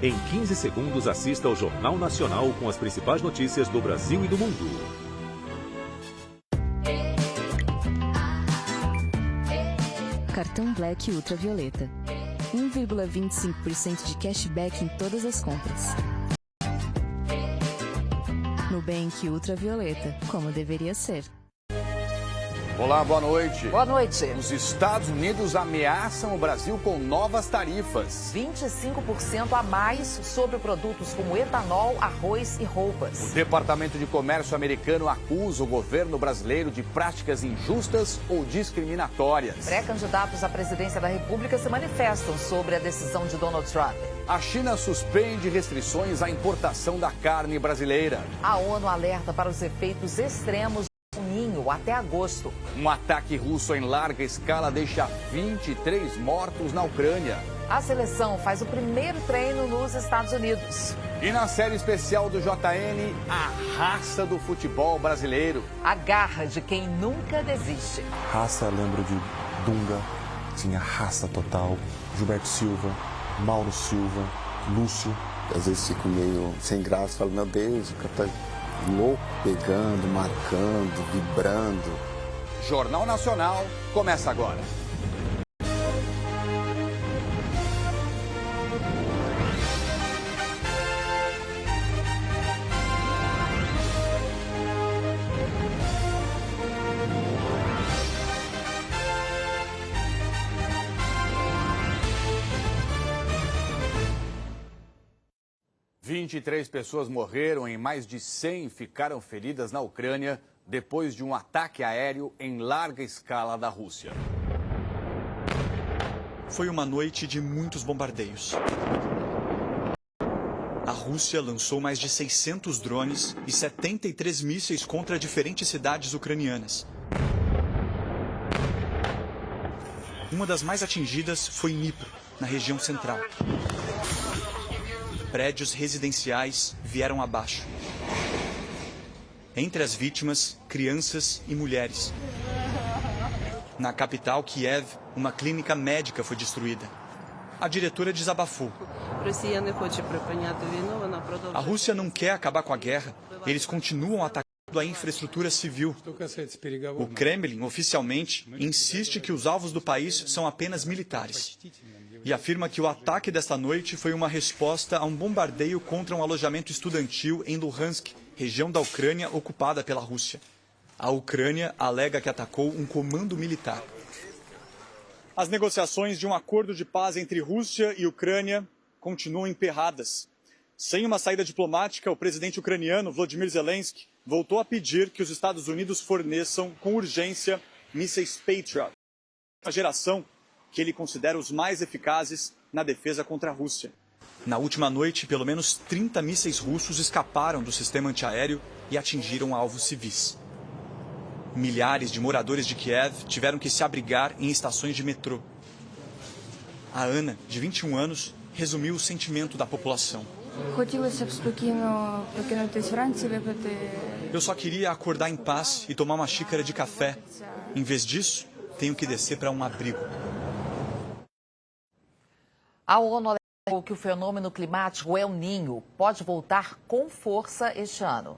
Em 15 segundos, assista ao Jornal Nacional com as principais notícias do Brasil e do mundo. Cartão Black Ultravioleta. 1,25% de cashback em todas as compras. Nubank Ultravioleta, como deveria ser. Olá, boa noite. Boa noite. Os Estados Unidos ameaçam o Brasil com novas tarifas. 25% a mais sobre produtos como etanol, arroz e roupas. O Departamento de Comércio americano acusa o governo brasileiro de práticas injustas ou discriminatórias. Pré-candidatos à presidência da República se manifestam sobre a decisão de Donald Trump. A China suspende restrições à importação da carne brasileira. A ONU alerta para os efeitos extremos do Ninho até agosto. Um ataque russo em larga escala deixa 23 mortos na Ucrânia. A seleção faz o primeiro treino nos Estados Unidos. E na série especial do JN, a raça do futebol brasileiro. A garra de quem nunca desiste. Raça, lembro de Dunga, tinha raça total. Gilberto Silva, Mauro Silva, Lúcio. Às vezes fico meio sem graça, falo, meu Deus, o cara tá louco, pegando, marcando, vibrando. Jornal Nacional começa agora. Vinte e três pessoas morreram e mais de 100 ficaram feridas na Ucrânia depois de um ataque aéreo em larga escala da Rússia. Foi uma noite de muitos bombardeios. A Rússia lançou mais de 600 drones e 73 mísseis contra diferentes cidades ucranianas. Uma das mais atingidas foi Dnipro, na região central. Prédios residenciais vieram abaixo. Entre as vítimas, crianças e mulheres. Na capital, Kiev, uma clínica médica foi destruída. A diretora desabafou. A Rússia não quer acabar com a guerra. Eles continuam atacando a infraestrutura civil. O Kremlin, oficialmente, insiste que os alvos do país são apenas militares. E afirma que o ataque desta noite foi uma resposta a um bombardeio contra um alojamento estudantil em Luhansk, região da Ucrânia ocupada pela Rússia. A Ucrânia alega que atacou um comando militar. As negociações de um acordo de paz entre Rússia e Ucrânia continuam emperradas. Sem uma saída diplomática, o presidente ucraniano Volodymyr Zelensky voltou a pedir que os Estados Unidos forneçam com urgência mísseis Patriot, uma geração que ele considera os mais eficazes na defesa contra a Rússia. Na última noite, pelo menos 30 mísseis russos escaparam do sistema antiaéreo e atingiram alvos civis. Milhares de moradores de Kiev tiveram que se abrigar em estações de metrô. A Ana, de 21 anos, resumiu o sentimento da população. Eu só queria acordar em paz e tomar uma xícara de café. Em vez disso, tenho que descer para um abrigo. A ONU alertou que o fenômeno climático El Niño pode voltar com força este ano.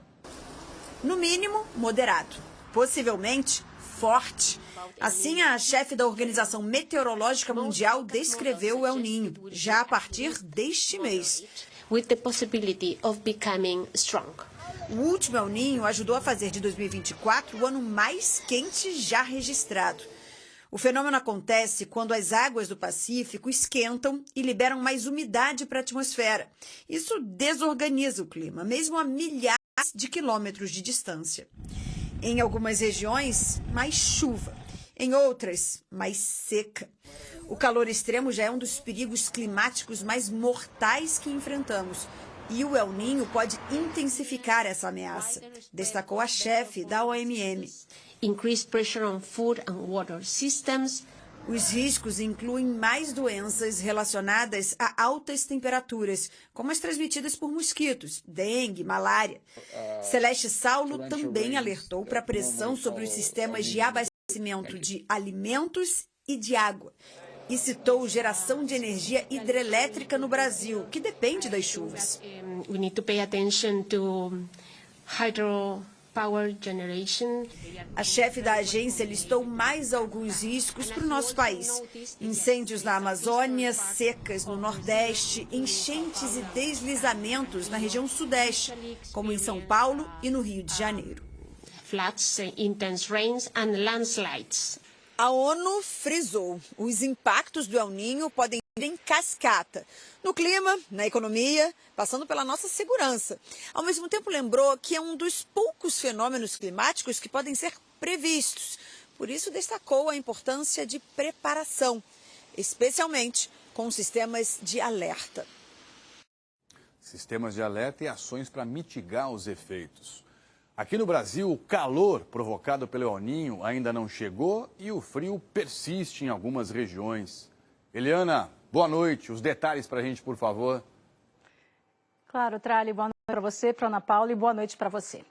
No mínimo, moderado. Possivelmente, forte. Assim, a chefe da Organização Meteorológica Mundial descreveu o El Niño, já a partir deste mês. With the possibility of becoming strong. O último El Niño ajudou a fazer de 2024 o ano mais quente já registrado. O fenômeno acontece quando as águas do Pacífico esquentam e liberam mais umidade para a atmosfera. Isso desorganiza o clima, mesmo a milhares de quilômetros de distância. Em algumas regiões, mais chuva. Em outras, mais seca. O calor extremo já é um dos perigos climáticos mais mortais que enfrentamos. E o El Niño pode intensificar essa ameaça, destacou a chefe da OMM. Increased pressure on food and water systems. Os riscos incluem mais doenças relacionadas a altas temperaturas, como as transmitidas por mosquitos, dengue, malária. Celeste Saulo também alertou para a pressão sobre os sistemas de abastecimento de alimentos e de água. e citou geração de energia hidrelétrica no Brasil, que depende das chuvas. We need to pay attention to hydropower generation. A chefe da agência listou mais alguns riscos para o nosso país: incêndios na Amazônia, secas no Nordeste, enchentes e deslizamentos na região Sudeste, como em São Paulo e no Rio de Janeiro. Floods, intense rains and landslides. A ONU frisou: os impactos do El Niño podem vir em cascata, no clima, na economia, passando pela nossa segurança. Ao mesmo tempo, lembrou que é um dos poucos fenômenos climáticos que podem ser previstos. Por isso, destacou a importância de preparação, especialmente com sistemas de alerta. Sistemas de alerta e ações para mitigar os efeitos. Aqui no Brasil, o calor provocado pelo El Niño ainda não chegou e o frio persiste em algumas regiões. Eliana, boa noite. Os detalhes para a gente, por favor. Claro, Trali, boa noite para você, para Ana Paula, e boa noite para você.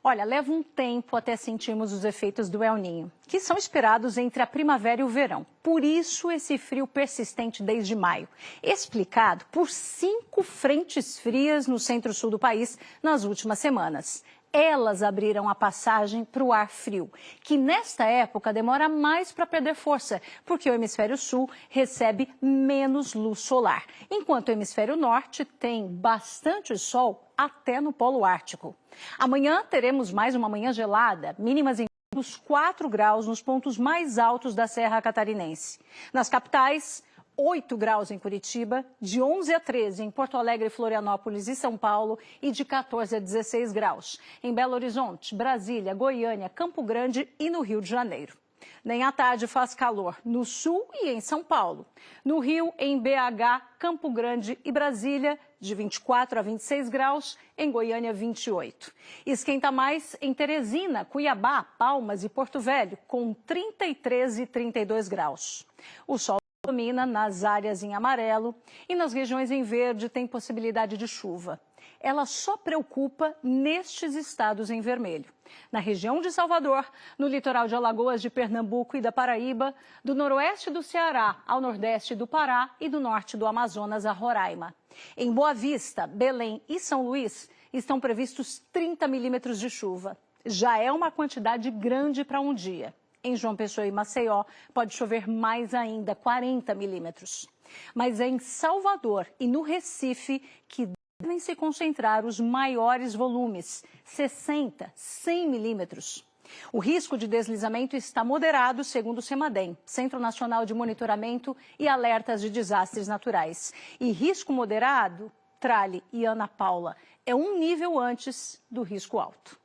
Olha, leva um tempo até sentirmos os efeitos do El Niño, que são esperados entre a primavera e o verão. Por isso, esse frio persistente desde maio, explicado por 5 frentes frias no centro-sul do país nas últimas semanas. Elas abriram a passagem para o ar frio, que nesta época demora mais para perder força, porque o hemisfério sul recebe menos luz solar, enquanto o hemisfério norte tem bastante sol até no Polo Ártico. Amanhã teremos mais uma manhã gelada, mínimas em dos 4 graus nos pontos mais altos da Serra Catarinense. Nas capitais, 8 graus em Curitiba, de 11 a 13 em Porto Alegre, Florianópolis e São Paulo e de 14 a 16 graus em Belo Horizonte, Brasília, Goiânia, Campo Grande e no Rio de Janeiro. Nem à tarde faz calor no sul e em São Paulo. No Rio, em BH, Campo Grande e Brasília, de 24 a 26 graus, em Goiânia, 28. Esquenta mais em Teresina, Cuiabá, Palmas e Porto Velho, com 33 e 32 graus. O sol domina nas áreas em amarelo e nas regiões em verde tem possibilidade de chuva. Ela só preocupa nestes estados em vermelho. Na região de Salvador, no litoral de Alagoas, de Pernambuco e da Paraíba, do noroeste do Ceará ao nordeste do Pará e do norte do Amazonas a Roraima. Em Boa Vista, Belém e São Luís estão previstos 30 milímetros de chuva. Já é uma quantidade grande para um dia. Em João Pessoa e Maceió, pode chover mais ainda, 40 milímetros. Mas é em Salvador e no Recife que devem se concentrar os maiores volumes, 60, 100 milímetros. O risco de deslizamento está moderado, segundo o CEMADEM, Centro Nacional de Monitoramento e Alertas de Desastres Naturais. E risco moderado, Trali e Ana Paula, é um nível antes do risco alto.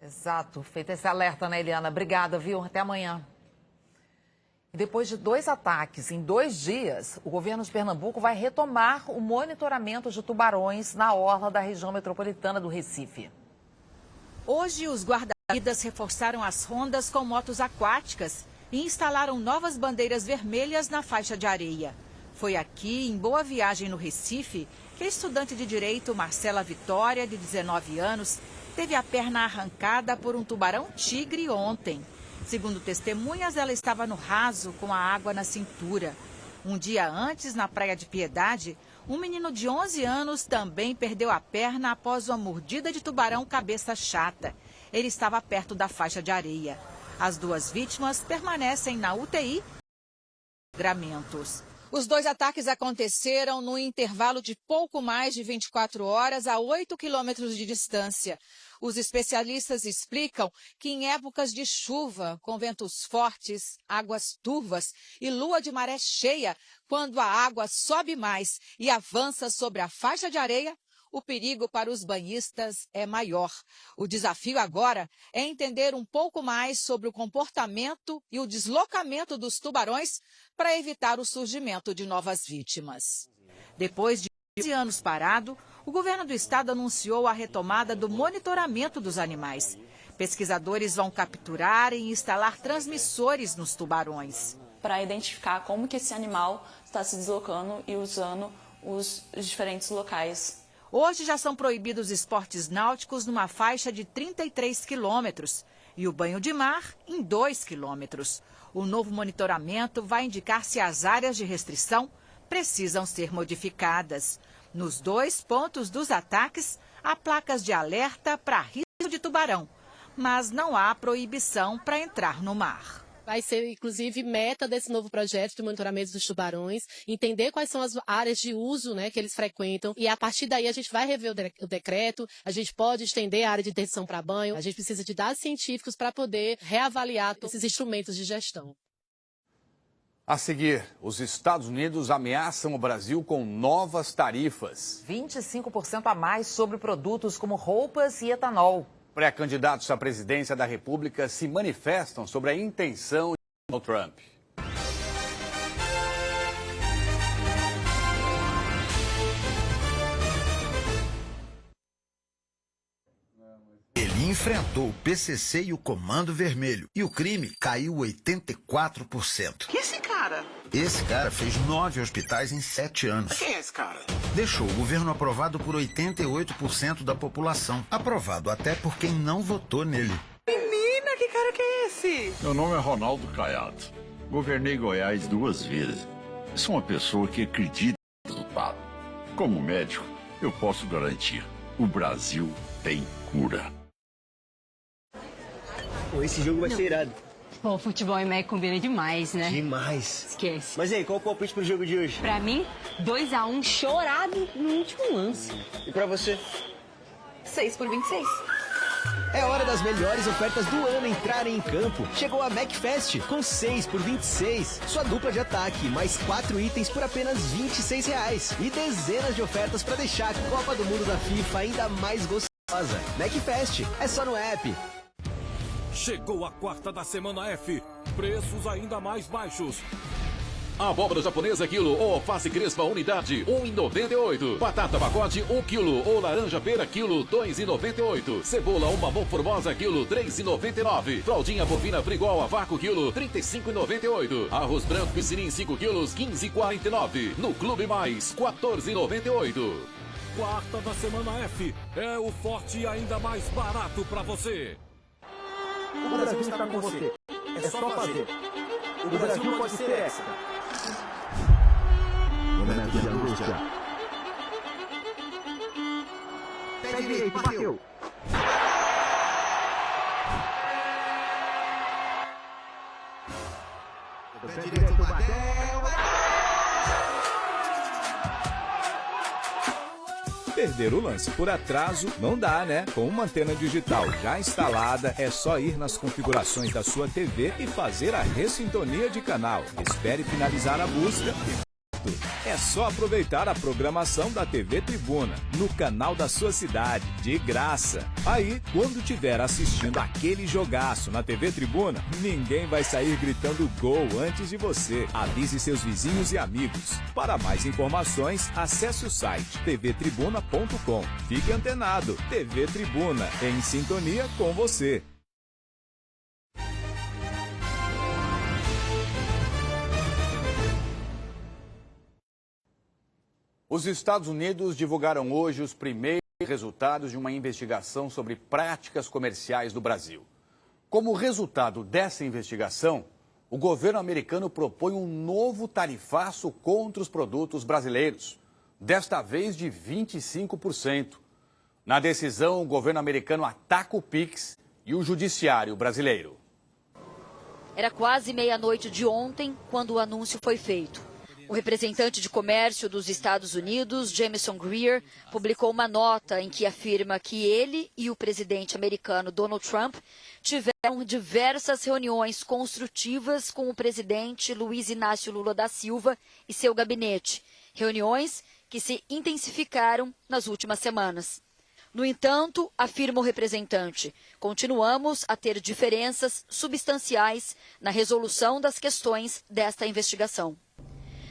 Exato, feito esse alerta, né, Eliana? Obrigada, viu? Até amanhã. E depois de 2 ataques em 2 dias, o governo de Pernambuco vai retomar o monitoramento de tubarões na orla da região metropolitana do Recife. Hoje, os guarda-vidas reforçaram as rondas com motos aquáticas e instalaram novas bandeiras vermelhas na faixa de areia. Foi aqui, em Boa Viagem, no Recife, que a estudante de Direito Marcela Vitória, de 19 anos, teve a perna arrancada por um tubarão-tigre ontem. Segundo testemunhas, ela estava no raso com a água na cintura. Um dia antes, na Praia de Piedade, um menino de 11 anos também perdeu a perna após uma mordida de tubarão cabeça chata. Ele estava perto da faixa de areia. As 2 vítimas permanecem na UTI. Os 2 ataques aconteceram no intervalo de pouco mais de 24 horas a 8 quilômetros de distância. Os especialistas explicam que em épocas de chuva, com ventos fortes, águas turvas e lua de maré cheia, quando a água sobe mais e avança sobre a faixa de areia, o perigo para os banhistas é maior. O desafio agora é entender um pouco mais sobre o comportamento e o deslocamento dos tubarões para evitar o surgimento de novas vítimas. Depois de 15 anos parado, o governo do estado anunciou a retomada do monitoramento dos animais. Pesquisadores vão capturar e instalar transmissores nos tubarões. Para identificar como que esse animal está se deslocando e usando os diferentes locais. Hoje já são proibidos esportes náuticos numa faixa de 33 quilômetros. e o banho de mar em 2 quilômetros. O novo monitoramento vai indicar se as áreas de restrição precisam ser modificadas. Nos 2 pontos dos ataques, há placas de alerta para risco de tubarão, mas não há proibição para entrar no mar. Vai ser, inclusive, meta desse novo projeto de monitoramento dos tubarões, entender quais são as áreas de uso, né, que eles frequentam, e a partir daí a gente vai rever o decreto, a gente pode estender a área de interdição para banho, a gente precisa de dados científicos para poder reavaliar esses instrumentos de gestão. A seguir, os Estados Unidos ameaçam o Brasil com novas tarifas. 25% a mais sobre produtos como roupas e etanol. Pré-candidatos à presidência da República se manifestam sobre a intenção de Donald Trump. Ele enfrentou o PCC e o Comando Vermelho. E o crime caiu 84%. Que esse cara? Esse cara fez 9 hospitais em 7 anos. Quem é esse cara? Deixou o governo aprovado por 88% da população. Aprovado até por quem não votou nele. Menina, que cara que é esse? Meu nome é Ronaldo Caiado. Governei Goiás 2 vezes. Sou uma pessoa que acredita no resultado. Como médico, eu posso garantir: o Brasil tem cura. Pô, esse jogo vai ser irado. Pô, futebol e Mac combina demais, né? Demais. Esquece. Mas aí, qual o palpite pro jogo de hoje? Pra mim, 2-1 chorado no último lance. E pra você? 6 por 26. É hora das melhores ofertas do ano entrarem em campo. Chegou a McFest com 6 por 26. Sua dupla de ataque, mais 4 itens por apenas R$26. E dezenas de ofertas para deixar a Copa do Mundo da FIFA ainda mais gostosa. McFest, é só no app. Chegou a quarta da semana F. Preços ainda mais baixos. Abóbora japonesa quilo ou alface crespa unidade, R$ 1,98. Batata pacote 1 quilo ou laranja pera quilo, R$ 2,98. Cebola ou mamão formosa quilo, R$ 3,99. Fraldinha bovina frigol a vácuo quilo, R$ 35,98. Arroz branco piscinim 5 quilos, R$ 15,49. No Clube Mais, R$ 14,98. Quarta da semana F é o forte e ainda mais barato para você. O Brasil está com você. É só fazer. O Brasil não pode ser essa. Momento de angústia. Pé direito, bateu. Pé direito, bateu. Perder o lance por atraso não dá, né? Com uma antena digital já instalada, é só ir nas configurações da sua TV e fazer a ressintonia de canal. Espere finalizar a busca e é só aproveitar a programação da TV Tribuna, no canal da sua cidade, de graça. Aí, quando estiver assistindo aquele jogaço na TV Tribuna, ninguém vai sair gritando gol antes de você. Avise seus vizinhos e amigos. Para mais informações, acesse o site tvtribuna.com. Fique antenado. TV Tribuna, em sintonia com você. Os Estados Unidos divulgaram hoje os primeiros resultados de uma investigação sobre práticas comerciais do Brasil. Como resultado dessa investigação, o governo americano propõe um novo tarifaço contra os produtos brasileiros, desta vez de 25%. Na decisão, o governo americano ataca o Pix e o judiciário brasileiro. Era quase meia-noite de ontem quando o anúncio foi feito. O representante de comércio dos Estados Unidos, Jamieson Greer, publicou uma nota em que afirma que ele e o presidente americano Donald Trump tiveram diversas reuniões construtivas com o presidente Luiz Inácio Lula da Silva e seu gabinete. Reuniões que se intensificaram nas últimas semanas. No entanto, afirma o representante, continuamos a ter diferenças substanciais na resolução das questões desta investigação.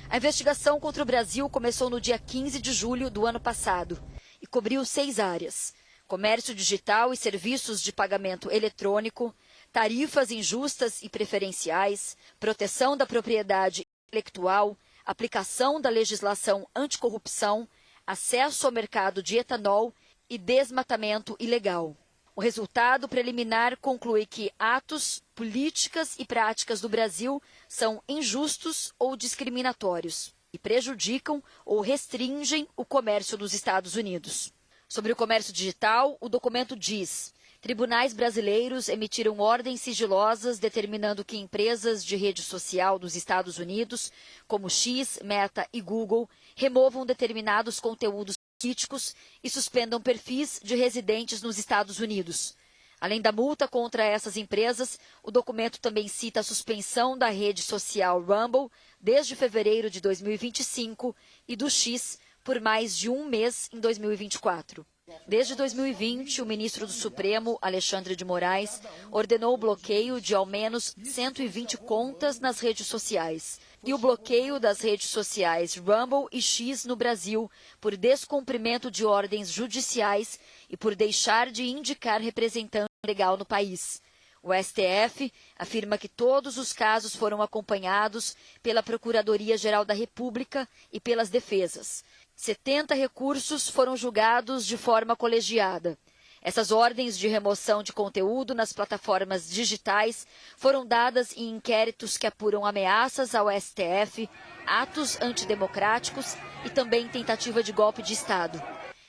A investigação contra o Brasil começou no dia 15 de julho do ano passado e cobriu 6 áreas: comércio digital e serviços de pagamento eletrônico, tarifas injustas e preferenciais, proteção da propriedade intelectual, aplicação da legislação anticorrupção, acesso ao mercado de etanol e desmatamento ilegal. O resultado preliminar conclui que atos, políticas e práticas do Brasil são injustos ou discriminatórios e prejudicam ou restringem o comércio dos Estados Unidos. Sobre o comércio digital, o documento diz: tribunais brasileiros emitiram ordens sigilosas determinando que empresas de rede social dos Estados Unidos, como X, Meta e Google, removam determinados conteúdos políticos e suspendam perfis de residentes nos Estados Unidos. Além da multa contra essas empresas, o documento também cita a suspensão da rede social Rumble desde fevereiro de 2025 e do X por mais de um mês em 2024. Desde 2020, o ministro do Supremo, Alexandre de Moraes, ordenou o bloqueio de ao menos 120 contas nas redes sociais e o bloqueio das redes sociais Rumble e X no Brasil por descumprimento de ordens judiciais e por deixar de indicar representante legal no país. O STF afirma que todos os casos foram acompanhados pela Procuradoria-Geral da República e pelas defesas. 70 recursos foram julgados de forma colegiada. Essas ordens de remoção de conteúdo nas plataformas digitais foram dadas em inquéritos que apuram ameaças ao STF, atos antidemocráticos e também tentativa de golpe de Estado.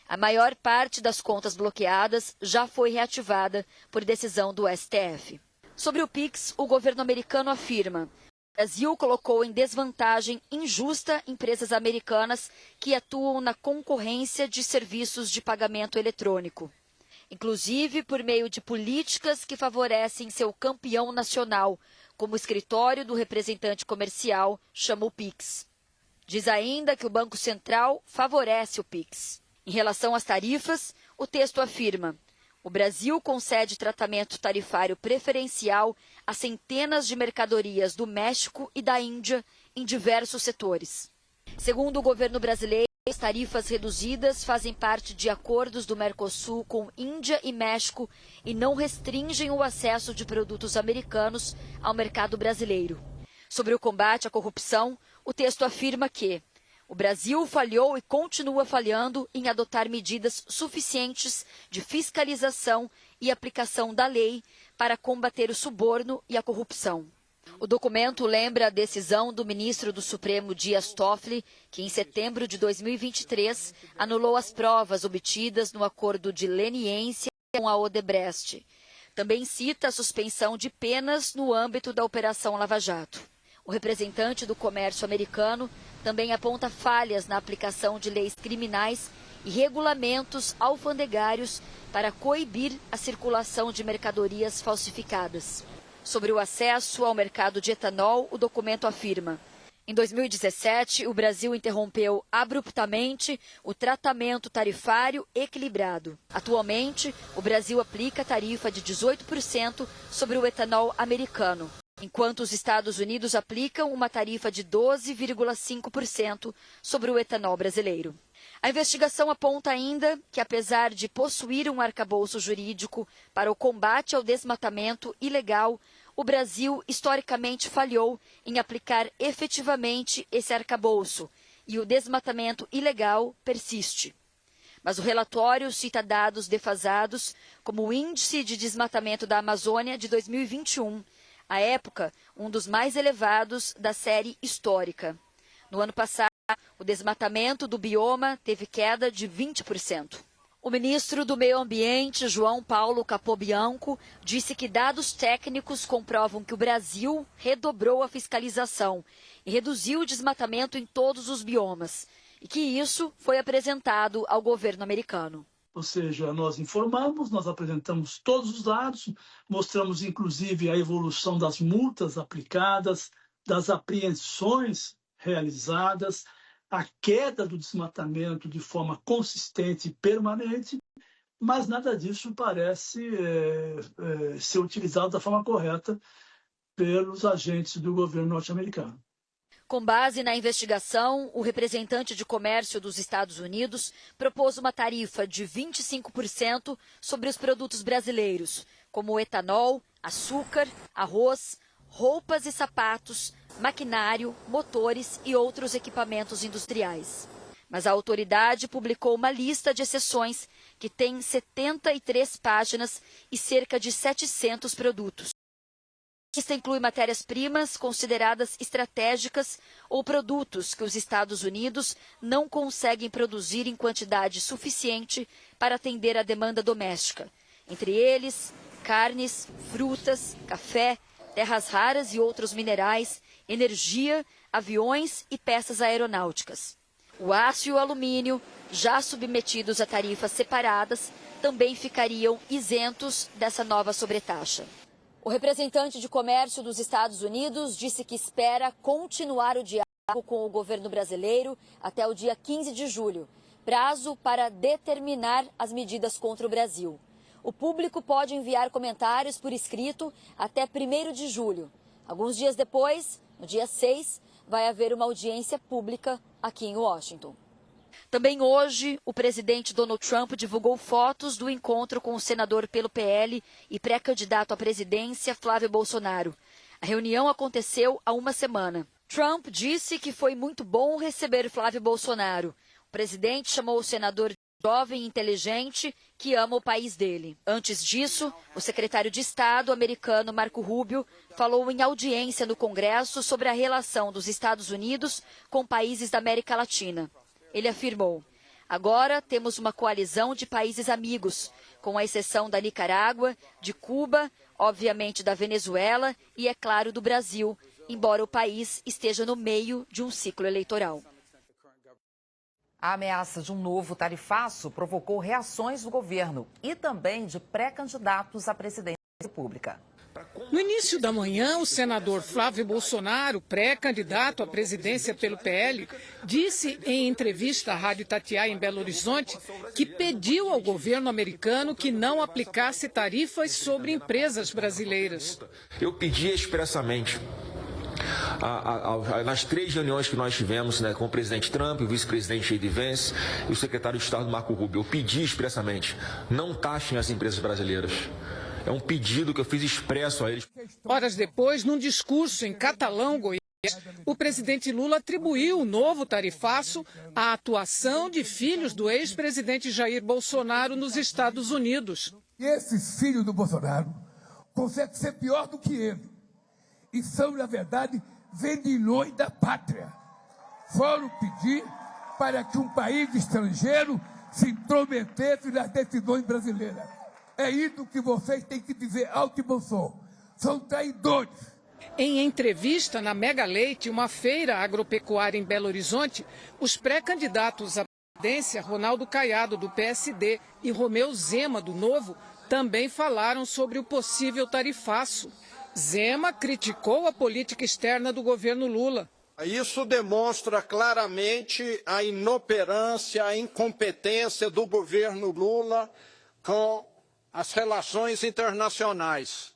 A maior parte das contas bloqueadas já foi reativada por decisão do STF. Sobre o Pix, o governo americano afirma: o Brasil colocou em desvantagem injusta empresas americanas que atuam na concorrência de serviços de pagamento eletrônico, inclusive por meio de políticas que favorecem seu campeão nacional, como o escritório do representante comercial chama o Pix. Diz ainda que o Banco Central favorece o Pix. Em relação às tarifas, o texto afirma: o Brasil concede tratamento tarifário preferencial a centenas de mercadorias do México e da Índia em diversos setores. Segundo o governo brasileiro, as tarifas reduzidas fazem parte de acordos do Mercosul com Índia e México e não restringem o acesso de produtos americanos ao mercado brasileiro. Sobre o combate à corrupção, o texto afirma que o Brasil falhou e continua falhando em adotar medidas suficientes de fiscalização e aplicação da lei para combater o suborno e a corrupção. O documento lembra a decisão do ministro do Supremo Dias Toffoli, que em setembro de 2023 anulou as provas obtidas no acordo de leniência com a Odebrecht. Também cita a suspensão de penas no âmbito da Operação Lava Jato. O representante do comércio americano também aponta falhas na aplicação de leis criminais e regulamentos alfandegários para coibir a circulação de mercadorias falsificadas. Sobre o acesso ao mercado de etanol, o documento afirma: em 2017, o Brasil interrompeu abruptamente o tratamento tarifário equilibrado. Atualmente, o Brasil aplica tarifa de 18% sobre o etanol americano, enquanto os Estados Unidos aplicam uma tarifa de 12,5% sobre o etanol brasileiro. A investigação aponta ainda que, apesar de possuir um arcabouço jurídico para o combate ao desmatamento ilegal, o Brasil historicamente falhou em aplicar efetivamente esse arcabouço e o desmatamento ilegal persiste. Mas o relatório cita dados defasados, como o Índice de Desmatamento da Amazônia de 2021, à época, um dos mais elevados da série histórica. No ano passado, o desmatamento do bioma teve queda de 20%. O ministro do Meio Ambiente, João Paulo Capobianco, disse que dados técnicos comprovam que o Brasil redobrou a fiscalização e reduziu o desmatamento em todos os biomas, e que isso foi apresentado ao governo americano. Ou seja, nós informamos, nós apresentamos todos os dados, mostramos inclusive a evolução das multas aplicadas, das apreensões realizadas, a queda do desmatamento de forma consistente e permanente, mas nada disso parece ser utilizado da forma correta pelos agentes do governo norte-americano. Com base na investigação, o representante de comércio dos Estados Unidos propôs uma tarifa de 25% sobre os produtos brasileiros, como etanol, açúcar, arroz, roupas e sapatos, maquinário, motores e outros equipamentos industriais. Mas a autoridade publicou uma lista de exceções que tem 73 páginas e cerca de 700 produtos. A lista inclui matérias-primas consideradas estratégicas ou produtos que os Estados Unidos não conseguem produzir em quantidade suficiente para atender a demanda doméstica. Entre eles, carnes, frutas, café, terras raras e outros minerais, energia, aviões e peças aeronáuticas. O aço e o alumínio, já submetidos a tarifas separadas, também ficariam isentos dessa nova sobretaxa. O representante de comércio dos Estados Unidos disse que espera continuar o diálogo com o governo brasileiro até o dia 15 de julho, prazo para determinar as medidas contra o Brasil. O público pode enviar comentários por escrito até 1º de julho. Alguns dias depois, no dia 6, vai haver uma audiência pública aqui em Washington. Também hoje, o presidente Donald Trump divulgou fotos do encontro com o senador pelo PL e pré-candidato à presidência Flávio Bolsonaro. A reunião aconteceu há uma semana. Trump disse que foi muito bom receber Flávio Bolsonaro. O presidente chamou o senador de jovem e inteligente que ama o país dele. Antes disso, o secretário de Estado americano Marco Rubio falou em audiência no Congresso sobre a relação dos Estados Unidos com países da América Latina. Ele afirmou: agora temos uma coalizão de países amigos, com a exceção da Nicarágua, de Cuba, obviamente da Venezuela e, é claro, do Brasil, embora o país esteja no meio de um ciclo eleitoral. A ameaça de um novo tarifaço provocou reações do governo e também de pré-candidatos à presidência da República. No início da manhã, o senador Flávio Bolsonaro, pré-candidato à presidência pelo PL, disse em entrevista à Rádio Itatiaia em Belo Horizonte que pediu ao governo americano que não aplicasse tarifas sobre empresas brasileiras. Eu pedi expressamente, nas 3 reuniões que nós tivemos, né, com o presidente Trump, o vice-presidente J.D. Vance e o secretário de Estado Marco Rubio, eu pedi expressamente, não taxem as empresas brasileiras. É um pedido que eu fiz expresso a eles. Horas depois, num discurso em Catalão, Goiás, o presidente Lula atribuiu o novo tarifaço à atuação de filhos do ex-presidente Jair Bolsonaro nos Estados Unidos. Esses filhos do Bolsonaro conseguem ser pior do que ele. E são, na verdade, vendilhões da pátria. Foram pedir para que um país estrangeiro se intrometesse nas decisões brasileiras. É isso que vocês têm que dizer alto e bom som. São traidores. Em entrevista na Mega Leite, uma feira agropecuária em Belo Horizonte, os pré-candidatos à presidência, Ronaldo Caiado, do PSD, e Romeu Zema, do Novo, também falaram sobre o possível tarifaço. Zema criticou a política externa do governo Lula. Isso demonstra claramente a inoperância, a incompetência do governo Lula com as relações internacionais.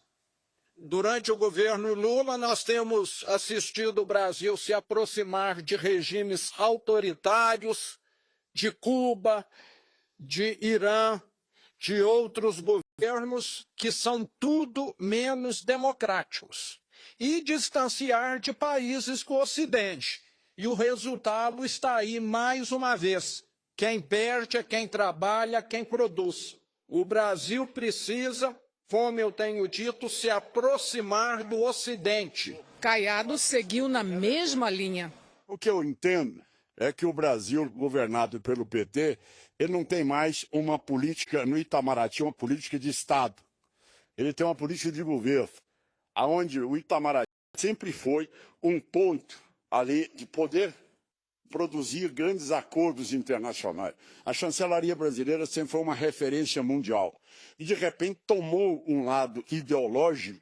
Durante o governo Lula, nós temos assistido o Brasil se aproximar de regimes autoritários, de Cuba, de Irã, de outros governos que são tudo menos democráticos, e distanciar de países do Ocidente. E o resultado está aí mais uma vez. Quem perde é quem trabalha, quem produz. O Brasil precisa, como eu tenho dito, se aproximar do Ocidente. Caiado seguiu na mesma linha. O que eu entendo é que o Brasil, governado pelo PT, ele não tem mais uma política no Itamaraty, uma política de Estado. Ele tem uma política de governo, onde o Itamaraty sempre foi um ponto ali de poder produzir grandes acordos internacionais. A chancelaria brasileira sempre foi uma referência mundial. E, de repente, tomou um lado ideológico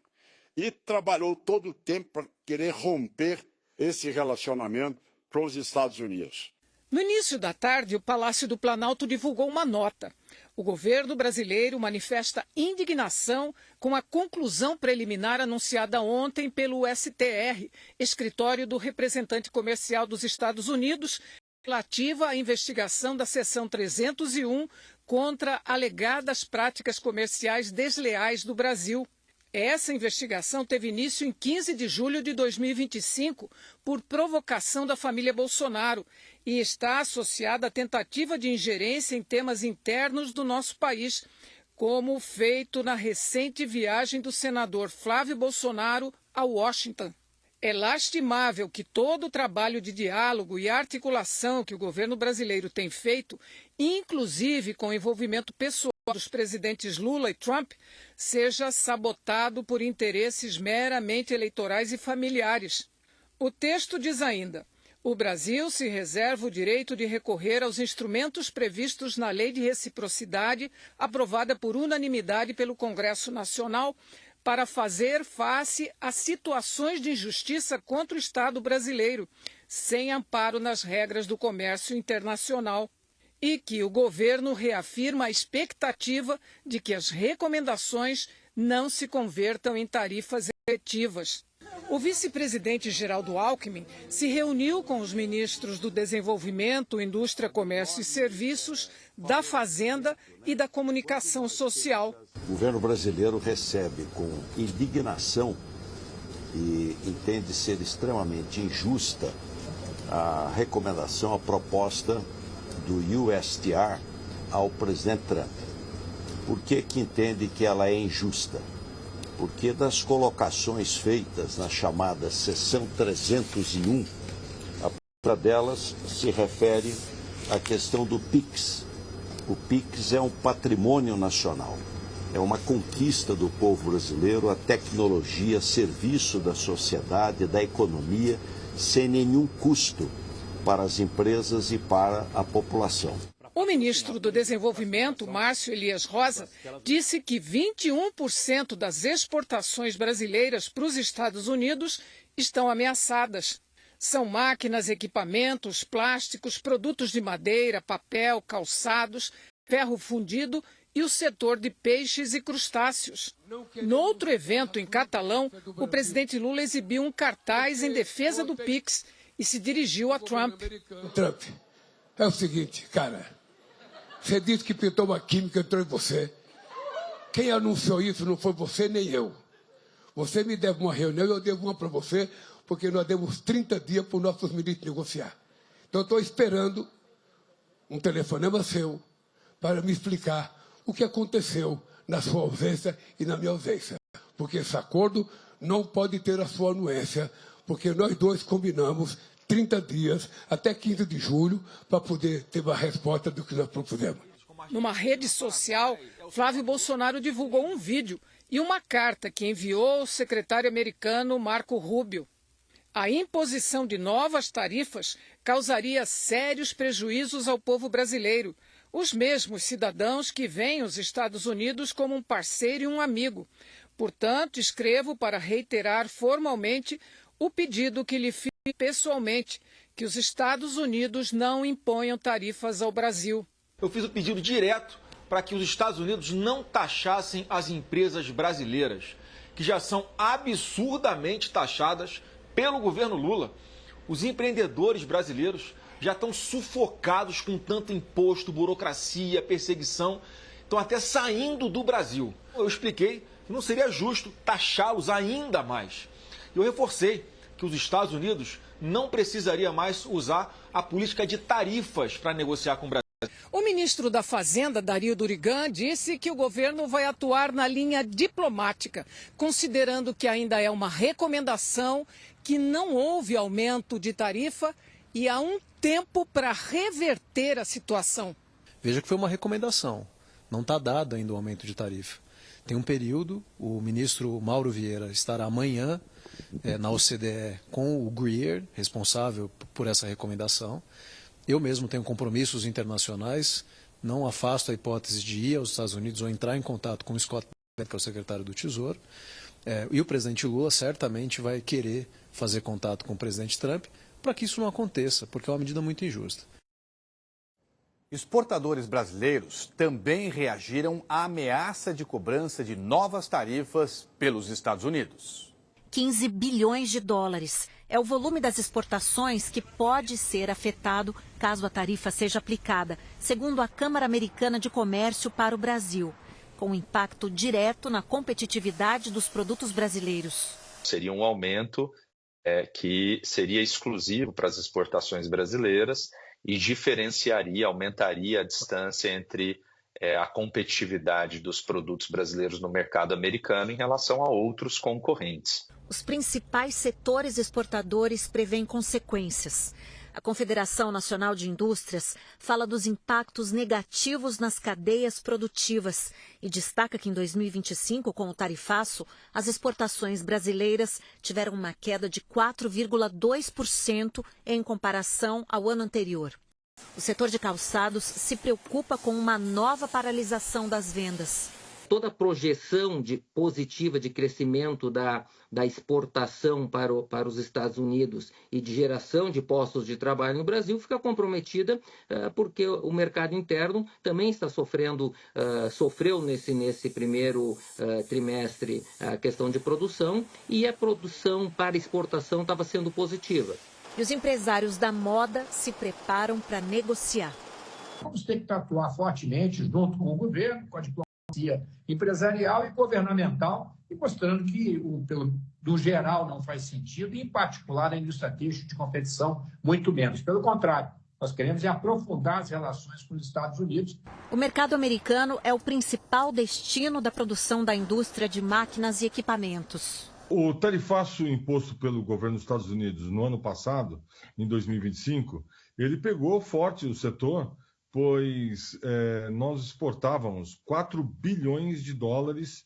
e trabalhou todo o tempo para querer romper esse relacionamento com os Estados Unidos. No início da tarde, o Palácio do Planalto divulgou uma nota. O governo brasileiro manifesta indignação com a conclusão preliminar anunciada ontem pelo STR, Escritório do Representante Comercial dos Estados Unidos, relativa à investigação da Seção 301 contra alegadas práticas comerciais desleais do Brasil. Essa investigação teve início em 15 de julho de 2025 por provocação da família Bolsonaro e está associada à tentativa de ingerência em temas internos do nosso país, como feito na recente viagem do senador Flávio Bolsonaro a Washington. É lastimável que todo o trabalho de diálogo e articulação que o governo brasileiro tem feito, inclusive com o envolvimento pessoal dos presidentes Lula e Trump, seja sabotado por interesses meramente eleitorais e familiares. O texto diz ainda: o Brasil se reserva o direito de recorrer aos instrumentos previstos na Lei de Reciprocidade, aprovada por unanimidade pelo Congresso Nacional, para fazer face a situações de injustiça contra o Estado brasileiro, sem amparo nas regras do comércio internacional. E que o governo reafirma a expectativa de que as recomendações não se convertam em tarifas efetivas. O vice-presidente Geraldo Alckmin se reuniu com os ministros do Desenvolvimento, Indústria, Comércio e Serviços, da Fazenda e da Comunicação Social. O governo brasileiro recebe com indignação e entende ser extremamente injusta a recomendação, a proposta do USTR ao presidente Trump. Por que entende que ela é injusta? Porque das colocações feitas na chamada seção 301, a primeira delas se refere à questão do PIX. O PIX é um patrimônio nacional, é uma conquista do povo brasileiro, a tecnologia, serviço da sociedade, da economia, sem nenhum custo para as empresas e para a população. O ministro do Desenvolvimento, Márcio Elias Rosa, disse que 21% das exportações brasileiras para os Estados Unidos estão ameaçadas. São máquinas, equipamentos, plásticos, produtos de madeira, papel, calçados, ferro fundido e o setor de peixes e crustáceos. Noutro evento em Catalão, o presidente Lula exibiu um cartaz em defesa do PIX e se dirigiu a Trump. Trump, é o seguinte, cara, você disse que pintou uma química entre você. Quem anunciou isso não foi você nem eu. Você me deve uma reunião e eu devo uma para você, porque nós demos 30 dias para os nossos ministros negociar. Então, eu estou esperando um telefonema seu para me explicar o que aconteceu na sua ausência e na minha ausência. Porque esse acordo não pode ter a sua anuência, porque nós dois combinamos 30 dias, até 15 de julho, para poder ter uma resposta do que nós propusemos. Numa rede social, Flávio Bolsonaro divulgou um vídeo e uma carta que enviou ao secretário americano Marco Rubio. A imposição de novas tarifas causaria sérios prejuízos ao povo brasileiro, os mesmos cidadãos que veem os Estados Unidos como um parceiro e um amigo. Portanto, escrevo para reiterar formalmente o pedido que lhe fiz pessoalmente, que os Estados Unidos não imponham tarifas ao Brasil. Eu fiz o pedido direto para que os Estados Unidos não taxassem as empresas brasileiras, que já são absurdamente taxadas pelo governo Lula. Os empreendedores brasileiros já estão sufocados com tanto imposto, burocracia, perseguição, estão até saindo do Brasil. Eu expliquei que não seria justo taxá-los ainda mais. Eu reforcei que os Estados Unidos não precisaria mais usar a política de tarifas para negociar com o Brasil. O ministro da Fazenda, Dario Durigan, disse que o governo vai atuar na linha diplomática, considerando que ainda é uma recomendação, que não houve aumento de tarifa e há um tempo para reverter a situação. Veja que foi uma recomendação, não está dado ainda o aumento de tarifa. Tem um período, o ministro Mauro Vieira estará amanhã na OCDE com o Greer, responsável por essa recomendação. Eu mesmo tenho compromissos internacionais, não afasto a hipótese de ir aos Estados Unidos ou entrar em contato com o Scott Bessent, que é o secretário do Tesouro. E o presidente Lula certamente vai querer fazer contato com o presidente Trump para que isso não aconteça, porque é uma medida muito injusta. Exportadores brasileiros também reagiram à ameaça de cobrança de novas tarifas pelos Estados Unidos. 15 bilhões de dólares. É o volume das exportações que pode ser afetado caso a tarifa seja aplicada, segundo a Câmara Americana de Comércio para o Brasil, com impacto direto na competitividade dos produtos brasileiros. Seria um aumento que seria exclusivo para as exportações brasileiras e diferenciaria, aumentaria a distância entre a competitividade dos produtos brasileiros no mercado americano em relação a outros concorrentes. Os principais setores exportadores prevêem consequências. A Confederação Nacional de Indústrias fala dos impactos negativos nas cadeias produtivas e destaca que em 2025, com o tarifaço, as exportações brasileiras tiveram uma queda de 4,2% em comparação ao ano anterior. O setor de calçados se preocupa com uma nova paralisação das vendas. Toda a projeção positiva de crescimento da exportação para os Estados Unidos e de geração de postos de trabalho no Brasil fica comprometida porque o mercado interno também está sofreu nesse primeiro trimestre a questão de produção e a produção para exportação estava sendo positiva. E os empresários da moda se preparam para negociar. Vamos ter que atuar fortemente junto com o governo, com a diplomacia empresarial e governamental, e mostrando que do geral não faz sentido, e em particular a indústria têxtil de competição, muito menos. Pelo contrário, nós queremos aprofundar as relações com os Estados Unidos. O mercado americano é o principal destino da produção da indústria de máquinas e equipamentos. O tarifaço imposto pelo governo dos Estados Unidos no ano passado, em 2025, ele pegou forte o setor, pois nós exportávamos 4 bilhões de dólares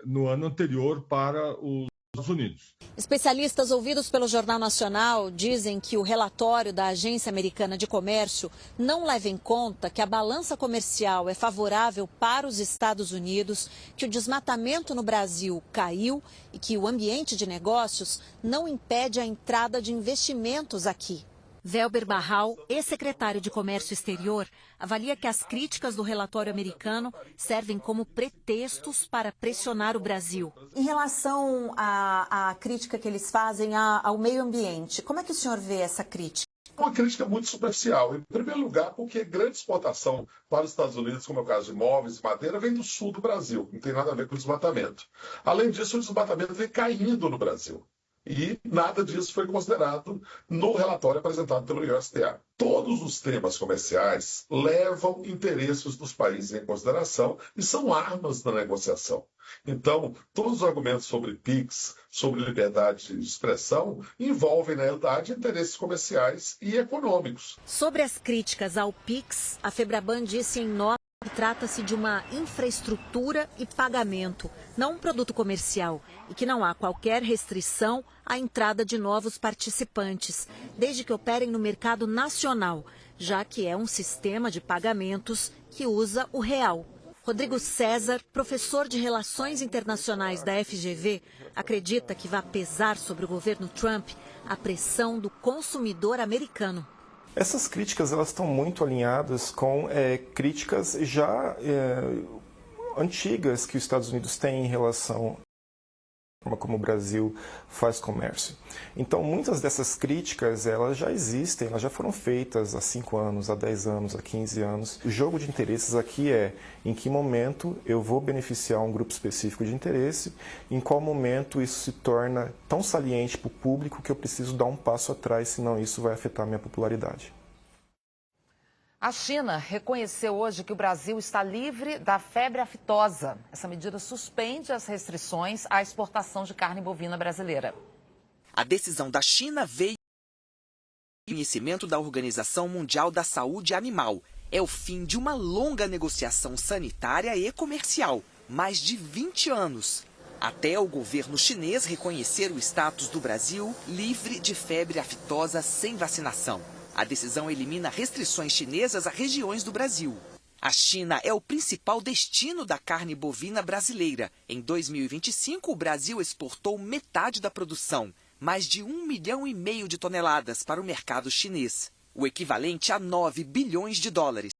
no ano anterior para os Estados Unidos. Especialistas ouvidos pelo Jornal Nacional dizem que o relatório da Agência Americana de Comércio não leva em conta que a balança comercial é favorável para os Estados Unidos, que o desmatamento no Brasil caiu e que o ambiente de negócios não impede a entrada de investimentos aqui. Velber Barral, ex-secretário de Comércio Exterior, avalia que as críticas do relatório americano servem como pretextos para pressionar o Brasil. Em relação à crítica que eles fazem ao meio ambiente, como é que o senhor vê essa crítica? Uma crítica muito superficial. Em primeiro lugar, porque grande exportação para os Estados Unidos, como é o caso de móveis e madeira, vem do sul do Brasil. Não tem nada a ver com o desmatamento. Além disso, o desmatamento vem caindo no Brasil. E nada disso foi considerado no relatório apresentado pelo USDA. Todos os temas comerciais levam interesses dos países em consideração e são armas da negociação. Então, todos os argumentos sobre PIX, sobre liberdade de expressão, envolvem, na realidade, interesses comerciais e econômicos. Sobre as críticas ao PIX, a Febraban disse em nota que trata-se de uma infraestrutura e pagamento, não um produto comercial, e que não há qualquer restrição à entrada de novos participantes, desde que operem no mercado nacional, já que é um sistema de pagamentos que usa o real. Rodrigo César, professor de Relações Internacionais da FGV, acredita que vai pesar sobre o governo Trump a pressão do consumidor americano. Essas críticas elas estão muito alinhadas com críticas já antigas que os Estados Unidos têm em relação à forma como o Brasil faz comércio. Então, muitas dessas críticas elas já existem, elas já foram feitas há 5 anos, há 10 anos, há 15 anos. O jogo de interesses aqui é em que momento eu vou beneficiar um grupo específico de interesse, em qual momento isso se torna tão saliente para o público que eu preciso dar um passo atrás, senão isso vai afetar a minha popularidade. A China reconheceu hoje que o Brasil está livre da febre aftosa. Essa medida suspende as restrições à exportação de carne bovina brasileira. A decisão da China veio do reconhecimento da Organização Mundial da Saúde Animal. É o fim de uma longa negociação sanitária e comercial, mais de 20 anos, até o governo chinês reconhecer o status do Brasil livre de febre aftosa sem vacinação. A decisão elimina restrições chinesas a regiões do Brasil. A China é o principal destino da carne bovina brasileira. Em 2025, o Brasil exportou metade da produção, mais de 1,5 milhão de toneladas para o mercado chinês, o equivalente a 9 bilhões de dólares.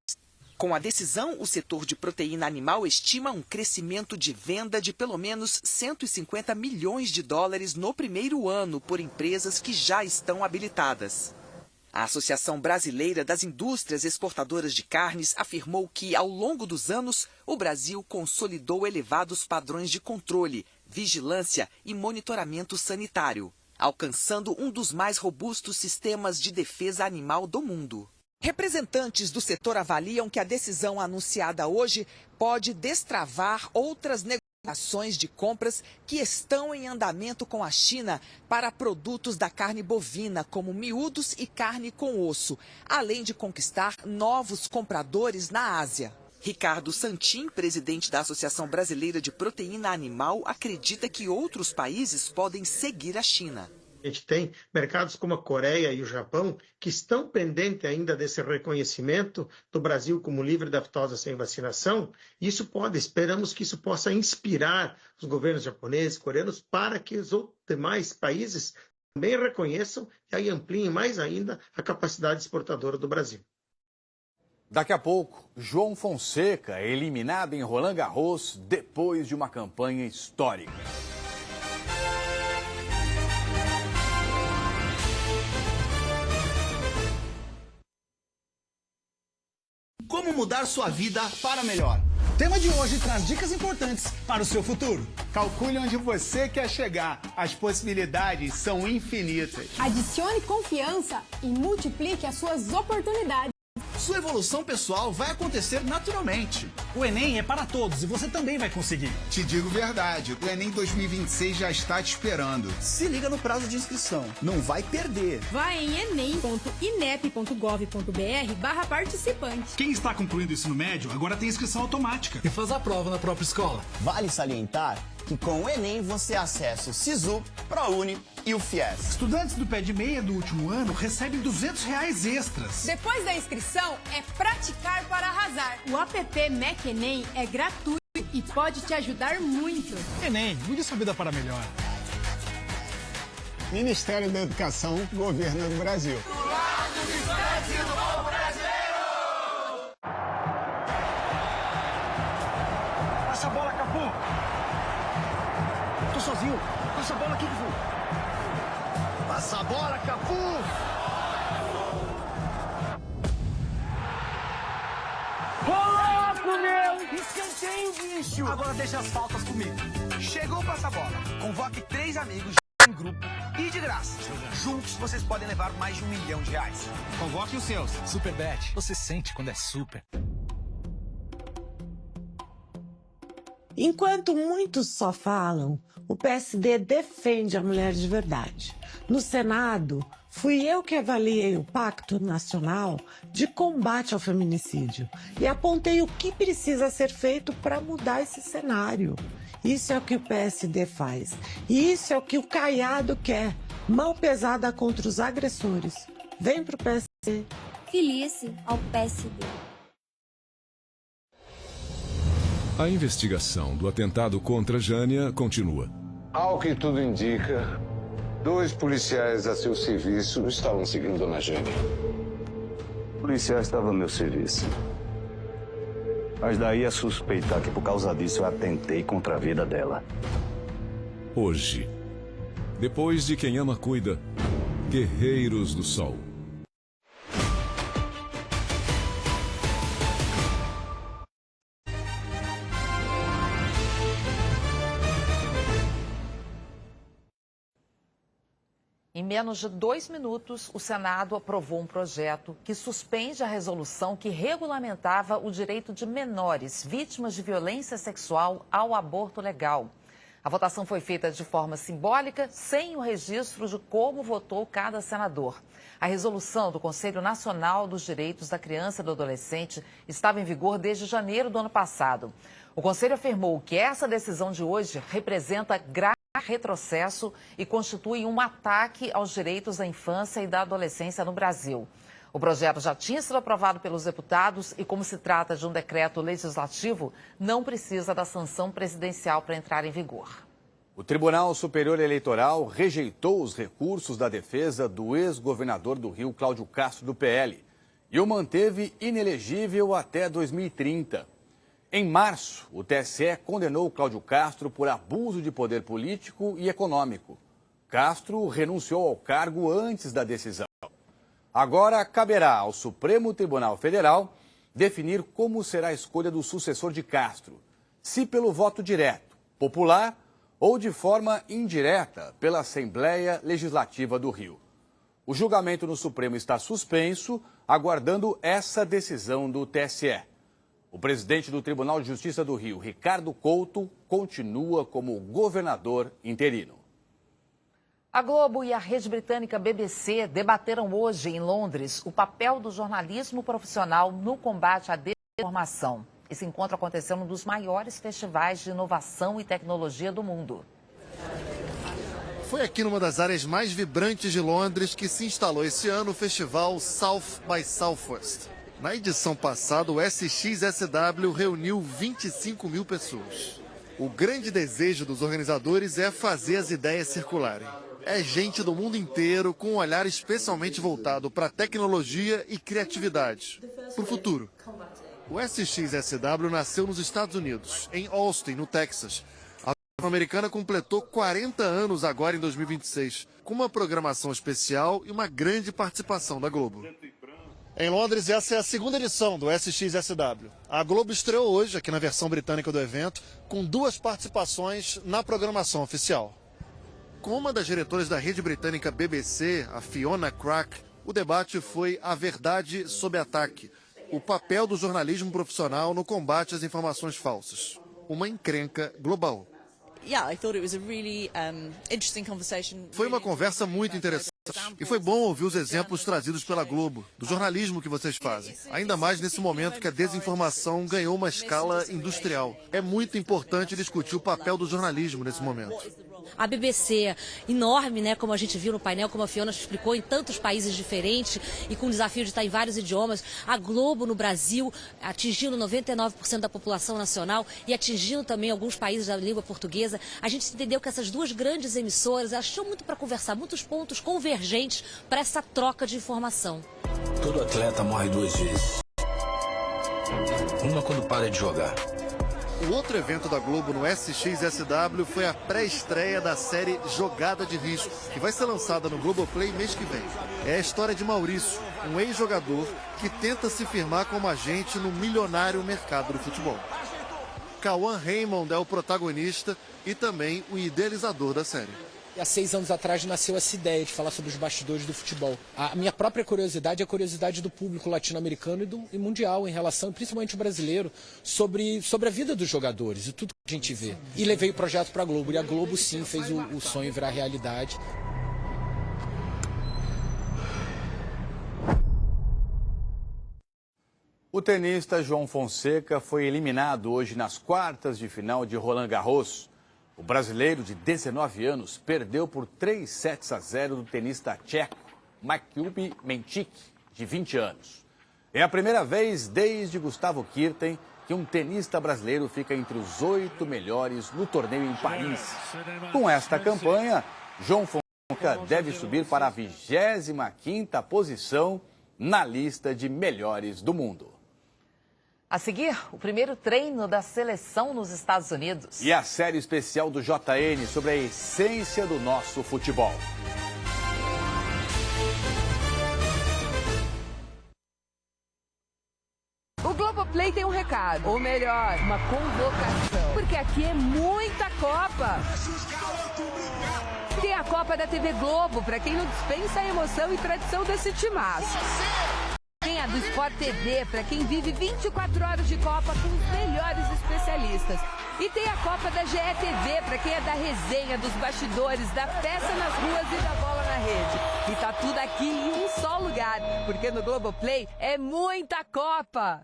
Com a decisão, o setor de proteína animal estima um crescimento de venda de pelo menos 150 milhões de dólares no primeiro ano por empresas que já estão habilitadas. A Associação Brasileira das Indústrias Exportadoras de Carnes afirmou que, ao longo dos anos, o Brasil consolidou elevados padrões de controle, vigilância e monitoramento sanitário. alcançando um dos mais robustos sistemas de defesa animal do mundo. Representantes do setor avaliam que a decisão anunciada hoje pode destravar outras negociações de compras que estão em andamento com a China para produtos da carne bovina, como miúdos e carne com osso, além de conquistar novos compradores na Ásia. Ricardo Santin, presidente da Associação Brasileira de Proteína Animal, acredita que outros países podem seguir a China. A gente tem mercados como a Coreia e o Japão que estão pendentes ainda desse reconhecimento do Brasil como livre da aftosa sem vacinação. Esperamos que isso possa inspirar os governos japoneses, coreanos, para que os demais países também reconheçam e aí ampliem mais ainda a capacidade exportadora do Brasil. Daqui a pouco, João Fonseca é eliminado em Roland Garros depois de uma campanha histórica. Como mudar sua vida para melhor? O tema de hoje traz dicas importantes para o seu futuro. Calcule onde você quer chegar. As possibilidades são infinitas. Adicione confiança e multiplique as suas oportunidades. Sua evolução pessoal vai acontecer naturalmente. O Enem é para todos e você também vai conseguir. Te digo verdade, o Enem 2026 já está te esperando. Se liga no prazo de inscrição, não vai perder. Vai em enem.inep.gov.br/participante. Quem está concluindo o ensino médio agora tem inscrição automática e faz a prova na própria escola. Vale salientar que com o Enem você acessa o SISU, ProUni e o FIES. Estudantes do pé de meia do último ano recebem R$200 extras. Depois da inscrição, é praticar para arrasar. O app Mac Enem é gratuito e pode te ajudar muito. Enem, mude sua vida para melhor. Ministério da Educação, Governo do Brasil. Do lado distante do povo brasileiro! Passa a bola, Capu! Tô sozinho. Passa a bola aqui, Capu. Passa a bola, Capu. Coloco, meu! Escanteio, bicho! Agora deixa as faltas comigo. Chegou Passa a Bola. Convoque 3 amigos em grupo e de graça. Juntos vocês podem levar mais de R$1 milhão. Convoque os seus. Superbet. Você sente quando é super. Enquanto muitos só falam, o PSD defende a mulher de verdade. No Senado, fui eu que avaliei o Pacto Nacional de Combate ao Feminicídio e apontei o que precisa ser feito para mudar esse cenário. Isso é o que o PSD faz. E isso é o que o Caiado quer. Mão pesada contra os agressores. Vem pro PSD. Filie-se ao PSD. A investigação do atentado contra Jânia continua. Ao que tudo indica, 2 policiais a seu serviço estavam seguindo Dona Jânia. O policial estava a meu serviço. Mas daí a suspeitar que por causa disso eu atentei contra a vida dela. Hoje, depois de Quem Ama Cuida, Guerreiros do Sol. Em menos de 2 minutos, o Senado aprovou um projeto que suspende a resolução que regulamentava o direito de menores vítimas de violência sexual ao aborto legal. A votação foi feita de forma simbólica, sem o registro de como votou cada senador. A resolução do Conselho Nacional dos Direitos da Criança e do Adolescente estava em vigor desde janeiro do ano passado. O Conselho afirmou que essa decisão de hoje representa grave retrocesso e constitui um ataque aos direitos da infância e da adolescência no Brasil. O projeto já tinha sido aprovado pelos deputados e, como se trata de um decreto legislativo, não precisa da sanção presidencial para entrar em vigor. O Tribunal Superior Eleitoral rejeitou os recursos da defesa do ex-governador do Rio, Cláudio Castro, do PL, e o manteve inelegível até 2030. Em março, o TSE condenou Cláudio Castro por abuso de poder político e econômico. Castro renunciou ao cargo antes da decisão. Agora caberá ao Supremo Tribunal Federal definir como será a escolha do sucessor de Castro, se pelo voto direto, popular ou de forma indireta pela Assembleia Legislativa do Rio. O julgamento no Supremo está suspenso, aguardando essa decisão do TSE. O presidente do Tribunal de Justiça do Rio, Ricardo Couto, continua como governador interino. A Globo e a rede britânica BBC debateram hoje em Londres o papel do jornalismo profissional no combate à desinformação. Esse encontro aconteceu num dos maiores festivais de inovação e tecnologia do mundo. Foi aqui numa das áreas mais vibrantes de Londres que se instalou esse ano o festival South by Southwest. Na edição passada, o SXSW reuniu 25 mil pessoas. O grande desejo dos organizadores é fazer as ideias circularem. É gente do mundo inteiro com um olhar especialmente voltado para a tecnologia e criatividade, para o futuro. O SXSW nasceu nos Estados Unidos, em Austin, no Texas. A americana completou 40 anos agora em 2026, com uma programação especial e uma grande participação da Globo. Em Londres, essa é a segunda edição do SXSW. A Globo estreou hoje, aqui na versão britânica do evento, com 2 participações na programação oficial. Com uma das diretoras da rede britânica BBC, a Fiona Crack, o debate foi A Verdade sob Ataque, o papel do jornalismo profissional no combate às informações falsas. Uma encrenca global. Foi uma conversa muito interessante e foi bom ouvir os exemplos trazidos pela Globo, do jornalismo que vocês fazem. Ainda mais nesse momento que a desinformação ganhou uma escala industrial. É muito importante discutir o papel do jornalismo nesse momento. A BBC, enorme, né, como a gente viu no painel, como a Fiona explicou, em tantos países diferentes e com o desafio de estar em vários idiomas. A Globo no Brasil, atingindo 99% da população nacional e atingindo também alguns países da língua portuguesa. A gente entendeu que essas 2 grandes emissoras, elas tinham muito para conversar, muitos pontos convergentes para essa troca de informação. Todo atleta morre 2 vezes. Uma quando para de jogar. O outro evento da Globo no SXSW foi a pré-estreia da série Jogada de Risco, que vai ser lançada no Globoplay mês que vem. É a história de Maurício, um ex-jogador que tenta se firmar como agente no milionário mercado do futebol. Cauã Raymond é o protagonista e também o idealizador da série. Há 6 anos atrás nasceu essa ideia de falar sobre os bastidores do futebol. A minha própria curiosidade é a curiosidade do público latino-americano e mundial em relação, principalmente o brasileiro, sobre a vida dos jogadores e tudo que a gente vê. E levei o projeto para a Globo e a Globo sim fez o sonho virar realidade. O tenista João Fonseca foi eliminado hoje nas quartas de final de Roland Garros. O brasileiro de 19 anos perdeu por 3-0 do tenista tcheco Jakub Menchik, de 20 anos. É a primeira vez desde Gustavo Kirten que um tenista brasileiro fica entre os 8 melhores no torneio em Paris. Com esta campanha, João Fonseca deve subir para a 25ª posição na lista de melhores do mundo. A seguir, o primeiro treino da seleção nos Estados Unidos. E a série especial do JN sobre a essência do nosso futebol. O Globoplay tem um recado, ou melhor, uma convocação. Porque aqui é muita Copa. Tem a Copa da TV Globo, para quem não dispensa a emoção e tradição desse timaço. Tem a do Sport TV, para quem vive 24 horas de Copa com os melhores especialistas. E tem a Copa da GETV, para quem é da resenha, dos bastidores, da festa nas ruas e da bola na rede. E tá tudo aqui em um só lugar, porque no Globoplay é muita Copa.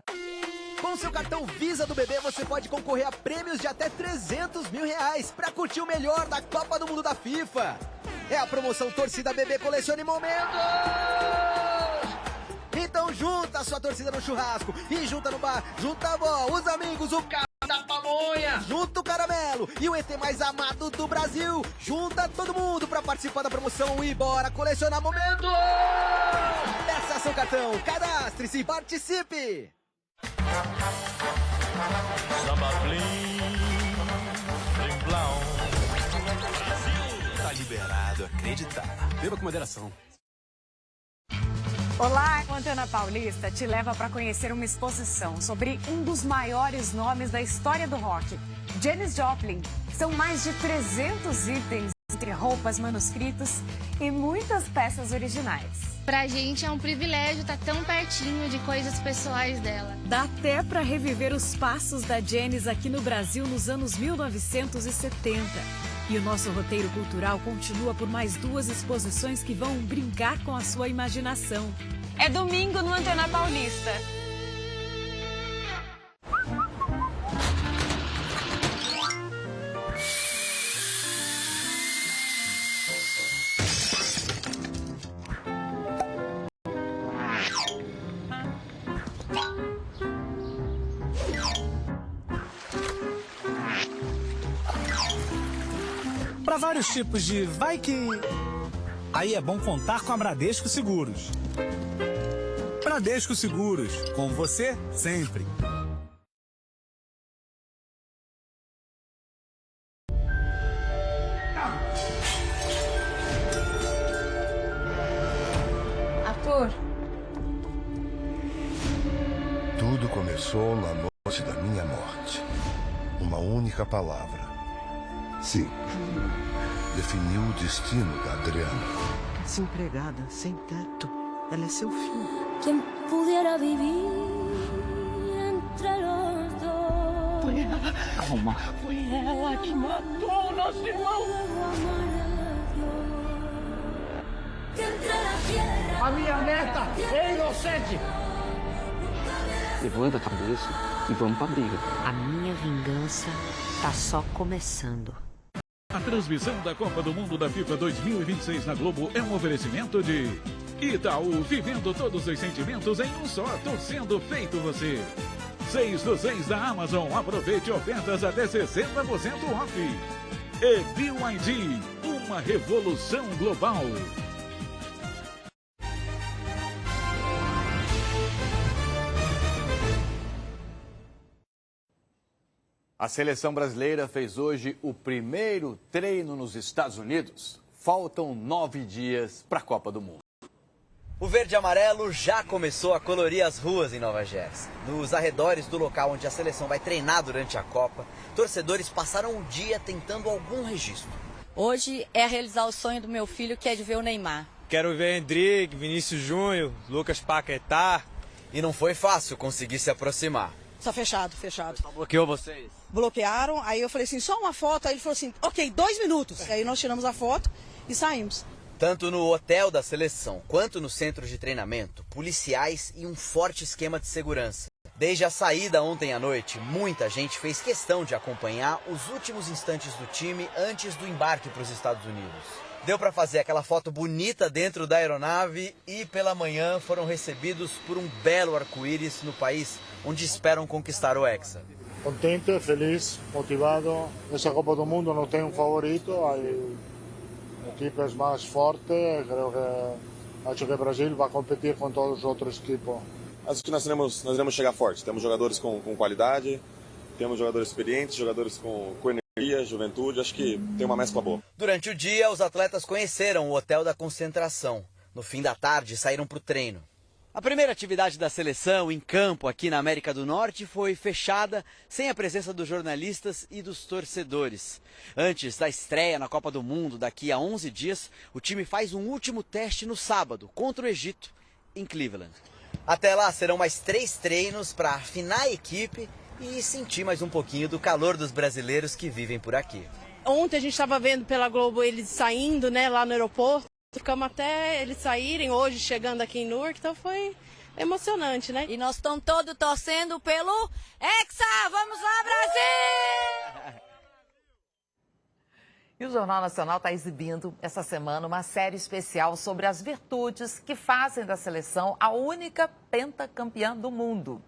Com seu cartão Visa do BB, você pode concorrer a prêmios de até R$300 mil para curtir o melhor da Copa do Mundo da FIFA. É a promoção Torcida BB Colecione Momentos! Então junta a sua torcida no churrasco e junta no bar, junta a avó, os amigos, o carro da pamonha, junta o caramelo e o ET mais amado do Brasil. Junta todo mundo pra participar da promoção e bora colecionar momentos! Peça seu cartão, cadastre-se e participe! Samba Blim, Blim Blão. Brasil, tá liberado, acreditar. Beba com moderação. Olá, o Antena Paulista te leva para conhecer uma exposição sobre um dos maiores nomes da história do rock. Janis Joplin. São mais de 300 itens, entre roupas, manuscritos e muitas peças originais. Pra gente é um privilégio estar tão pertinho de coisas pessoais dela. Dá até para reviver os passos da Janis aqui no Brasil nos anos 1970. E o nosso roteiro cultural continua por mais 2 exposições que vão brincar com a sua imaginação. É domingo no Antena Paulista. Para vários tipos de vai que... Aí é bom contar com a Bradesco Seguros. Bradesco Seguros, com você sempre. Arthur. Tudo começou na noite da minha morte. Uma única palavra. Sim. Definiu o destino da Adriana. Desempregada, sem teto. Ela é seu fim. Quem pudiera vivir entre los dos. Foi ela. Calma. Foi ela que matou nosso irmão. A minha neta é inocente. Levanta a cabeça e vamos pra briga. A minha vingança tá só começando. A transmissão da Copa do Mundo da FIFA 2026 na Globo é um oferecimento de Itaú, vivendo todos os sentimentos em um só, torcendo feito você. 6 dos 6 da Amazon, aproveite ofertas até 60% off. E BYD, uma revolução global. A seleção brasileira fez hoje o primeiro treino nos Estados Unidos. Faltam 9 dias para a Copa do Mundo. O verde e amarelo já começou a colorir as ruas em Nova Jersey. Nos arredores do local onde a seleção vai treinar durante a Copa, torcedores passaram o dia tentando algum registro. Hoje é realizar o sonho do meu filho, que é de ver o Neymar. Quero ver Hendrick, Vinícius Júnior, Lucas Paquetá. E não foi fácil conseguir se aproximar. Só fechado. Só bloqueou vocês? Bloquearam, aí eu falei assim, só uma foto. Aí ele falou assim, ok, 2 minutos. Aí nós tiramos a foto e saímos. Tanto no hotel da seleção quanto no centro de treinamento, policiais e um forte esquema de segurança. Desde a saída ontem à noite, muita gente fez questão de acompanhar os últimos instantes do time antes do embarque para os Estados Unidos. Deu para fazer aquela foto bonita dentro da aeronave e pela manhã foram recebidos por um belo arco-íris no país onde esperam conquistar o Hexa. Contente, feliz, motivado. Nessa Copa do Mundo não tem um favorito, há equipes mais fortes. Acho que o Brasil vai competir com todos os outros equipes. Acho que nós iremos chegar forte. Temos jogadores com qualidade, temos jogadores experientes, jogadores com energia, juventude. Acho que tem uma mescla boa. Durante o dia, os atletas conheceram o hotel da concentração. No fim da tarde, saíram para o treino. A primeira atividade da seleção em campo aqui na América do Norte foi fechada sem a presença dos jornalistas e dos torcedores. Antes da estreia na Copa do Mundo daqui a 11 dias, o time faz um último teste no sábado contra o Egito, em Cleveland. Até lá serão mais 3 treinos para afinar a equipe e sentir mais um pouquinho do calor dos brasileiros que vivem por aqui. Ontem a gente estava vendo pela Globo eles saindo, né, lá no aeroporto. Ficamos até eles saírem, hoje chegando aqui em Newark, então foi emocionante, né? E nós estamos todos torcendo pelo Hexa! Vamos lá, Brasil! E o Jornal Nacional está exibindo essa semana uma série especial sobre as virtudes que fazem da seleção a única pentacampeã do mundo.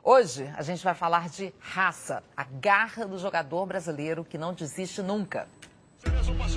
Hoje a gente vai falar de raça, a garra do jogador brasileiro que não desiste nunca.